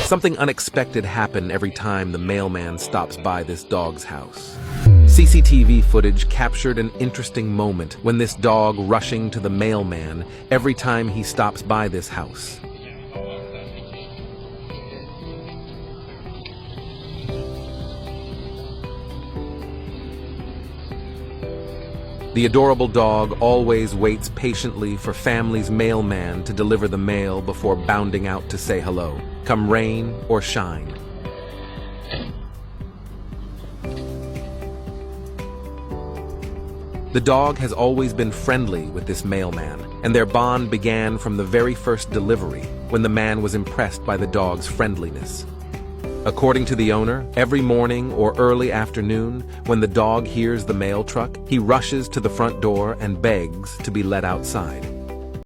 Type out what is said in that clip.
Something unexpected happened every time the mailman stops by this dog's house. CCTV footage captured an interesting moment when this dog rushing to the mailman every time he stops by this house. The adorable dog always waits patiently for family's mailman to deliver the mail before bounding out to say hello, come rain or shine. The dog has always been friendly with this mailman, and their bond began from the very first delivery, when the man was impressed by the dog's friendliness. According to the owner, every morning or early afternoon, when the dog hears the mail truck, he rushes to the front door and begs to be let outside.